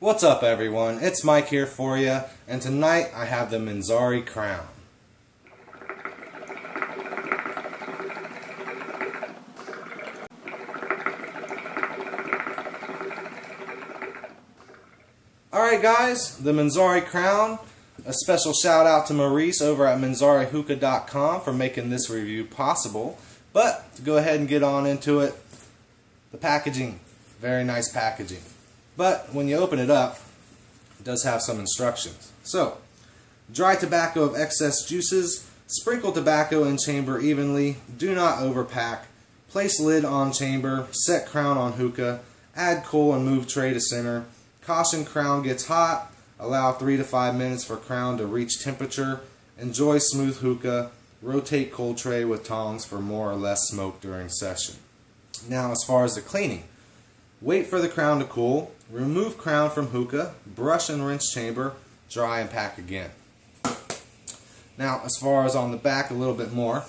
What's up everyone, it's Mike here for you, and tonight I have the Minzari crown. Alright guys, the Minzari crown. A special shout out to Maurice over at MinzariHookah.com for making this review possible. But to go ahead and get on into it, the packaging, very nice packaging. But when you open it up, it does have some instructions. So, dry tobacco of excess juices, sprinkle tobacco in chamber evenly, do not overpack, place lid on chamber, set crown on hookah, add coal and move tray to center, caution crown gets hot, allow 3 to 5 minutes for crown to reach temperature, enjoy smooth hookah, rotate coal tray with tongs for more or less smoke during session. Now as far as the cleaning, wait for the crown to cool, remove crown from hookah, brush and rinse chamber, dry and pack again. Now as far as on the back a little bit more,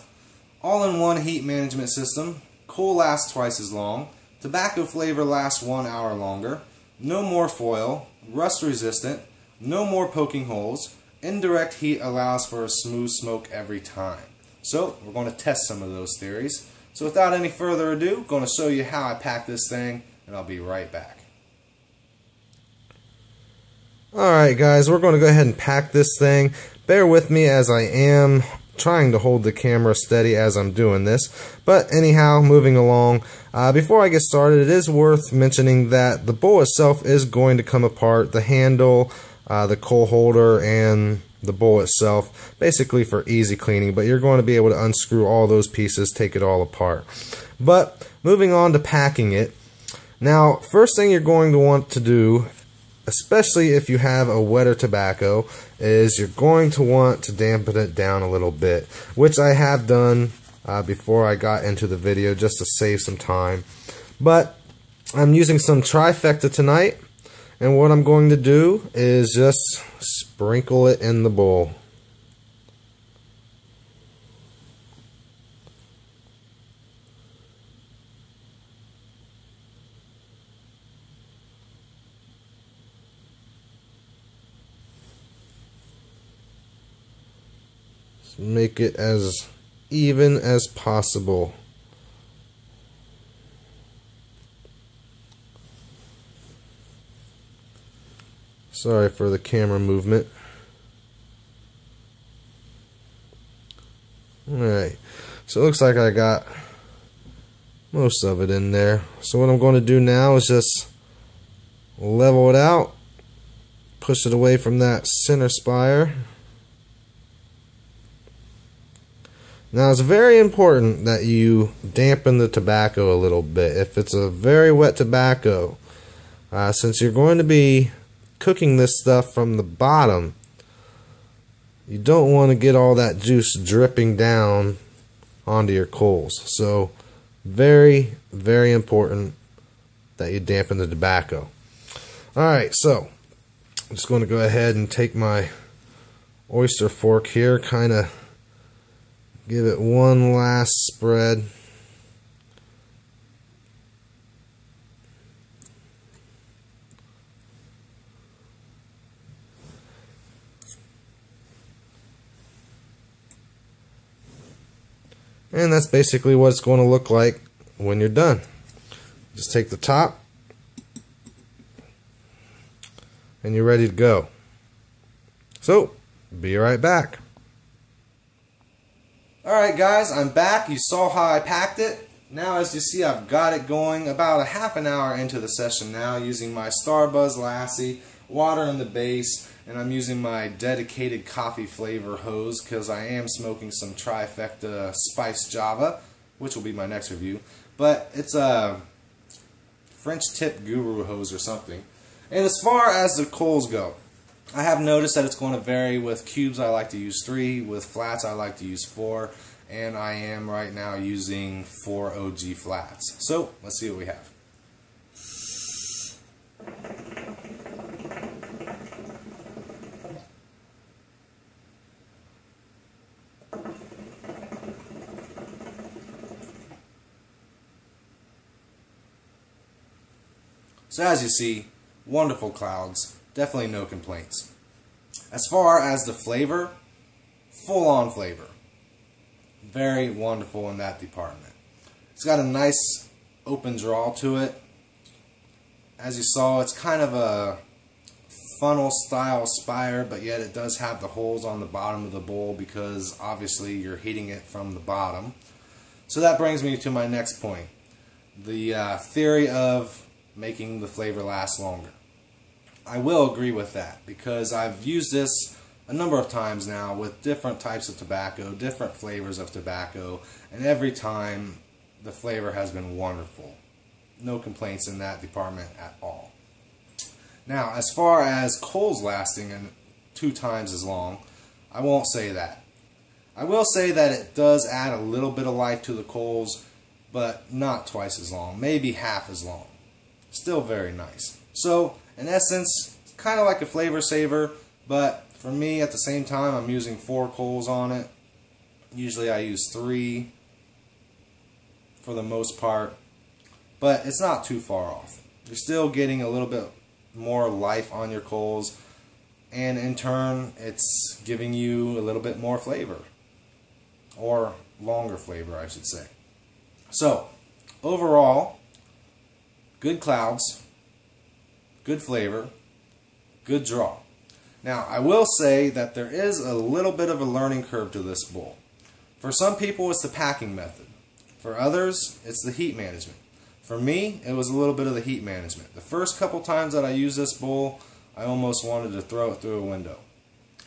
all-in-one heat management system, coal lasts twice as long, tobacco flavor lasts 1 hour longer, no more foil, rust resistant, no more poking holes, indirect heat allows for a smooth smoke every time. So we're going to test some of those theories. So without any further ado, I'm going to show you how I pack this thing, and I'll be right back. Alright guys, we're going to go ahead and pack this thing. Bear with me as I am trying to hold the camera steady as I'm doing this. But anyhow, moving along. Before I get started, it is worth mentioning that the bowl itself is going to come apart. The handle, the coal holder, and the bowl itself, basically for easy cleaning. But you're going to be able to unscrew all those pieces, take it all apart. But moving on to packing it. Now, first thing you're going to want to do, especially if you have a wetter tobacco, is you're going to want to dampen it down a little bit, which I have done before I got into the video just to save some time. But I'm using some trifecta tonight, and what I'm going to do is just sprinkle it in the bowl. Make it as even as possible. Sorry for the camera movement. Alright, so it looks like I got most of it in there. So what I'm going to do now is just level it out, push it away from that center spire. Now it's very important that you dampen the tobacco a little bit. If it's a very wet tobacco, since you're going to be cooking this stuff from the bottom, you don't want to get all that juice dripping down onto your coals. So very, very important that you dampen the tobacco. Alright, so I'm just going to go ahead and take my oyster fork here, kind of give it one last spread. And that's basically what it's going to look like when you're done. Just take the top and you're ready to go. So, be right back. Alright guys, I'm back. You saw how I packed it. Now as you see, I've got it going about a half an hour into the session now, using my Starbuzz Lassie, water in the base, and I'm using my dedicated coffee flavor hose because I am smoking some Trifecta Spice Java, which will be my next review. But it's a French tip guru hose or something. And as far as the coals go, I have noticed that it's going to vary. With cubes I like to use 3, with flats I like to use 4, and I am right now using 4 OG flats. So let's see what we have. So as you see, wonderful clouds. Definitely no complaints. As far as the flavor, full-on flavor. Very wonderful in that department. It's got a nice open draw to it. As you saw, it's kind of a funnel style spire, but yet it does have the holes on the bottom of the bowl because obviously you're heating it from the bottom. So that brings me to my next point. The theory of making the flavor last longer. I will agree with that because I've used this a number of times now with different types of tobacco, different flavors of tobacco, and every time the flavor has been wonderful. No complaints in that department at all. Now, as far as coals lasting and 2 times as long, I won't say that. I will say that it does add a little bit of life to the coals, but not twice as long, maybe half as long. Still very nice. So, in essence, kind of like a flavor saver, but for me, at the same time, I'm using 4 coals on it. Usually I use 3 for the most part, but it's not too far off. You're still getting a little bit more life on your coals, and in turn, it's giving you a little bit more flavor, or longer flavor, I should say. So, overall, good clouds, good flavor, good draw. Now, I will say that there is a little bit of a learning curve to this bowl. For some people, it's the packing method. For others, it's the heat management. For me, it was a little bit of the heat management. The first couple times that I used this bowl, I almost wanted to throw it through a window.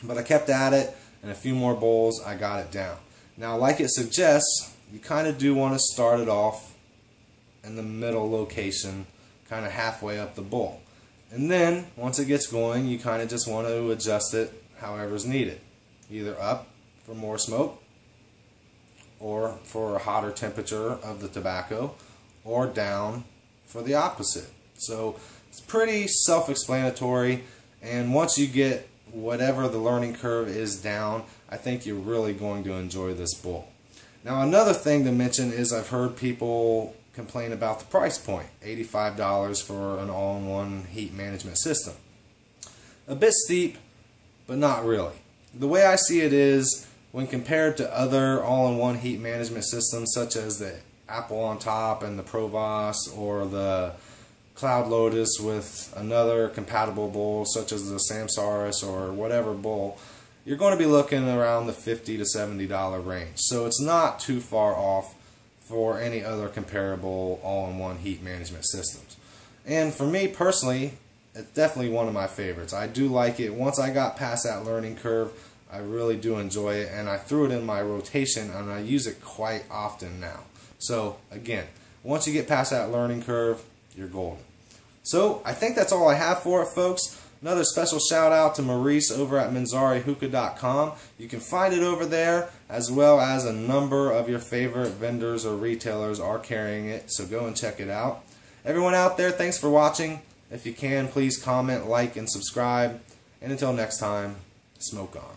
But I kept at it, and a few more bowls, I got it down. Now, like it suggests, you kind of do want to start it off in the middle location, kind of halfway up the bowl. And then, once it gets going, you kind of just want to adjust it however's needed. Either up for more smoke, or for a hotter temperature of the tobacco, or down for the opposite. So, it's pretty self-explanatory, and once you get whatever the learning curve is down, I think you're really going to enjoy this bowl. Now, another thing to mention is I've heard people complain about the price point, $85 for an all-in-one heat management system. A bit steep, but not really. The way I see it is, when compared to other all-in-one heat management systems such as the Apple on Top and the Provost, or the Cloud Lotus with another compatible bowl such as the Samsaris or whatever bowl, you're going to be looking around the $50 to $70 range. So it's not too far off for any other comparable all-in-one heat management systems. And for me personally, it's definitely one of my favorites. I do like it. Once I got past that learning curve, I really do enjoy it, and I threw it in my rotation, and I use it quite often now. So again, once you get past that learning curve, you're golden. So I think that's all I have for it, folks. Another special shout out to Maurice over at MinzariHookah.com. You can find it over there, as well as a number of your favorite vendors or retailers are carrying it, so go and check it out. Everyone out there, thanks for watching. If you can, please comment, like, and subscribe. And until next time, smoke on.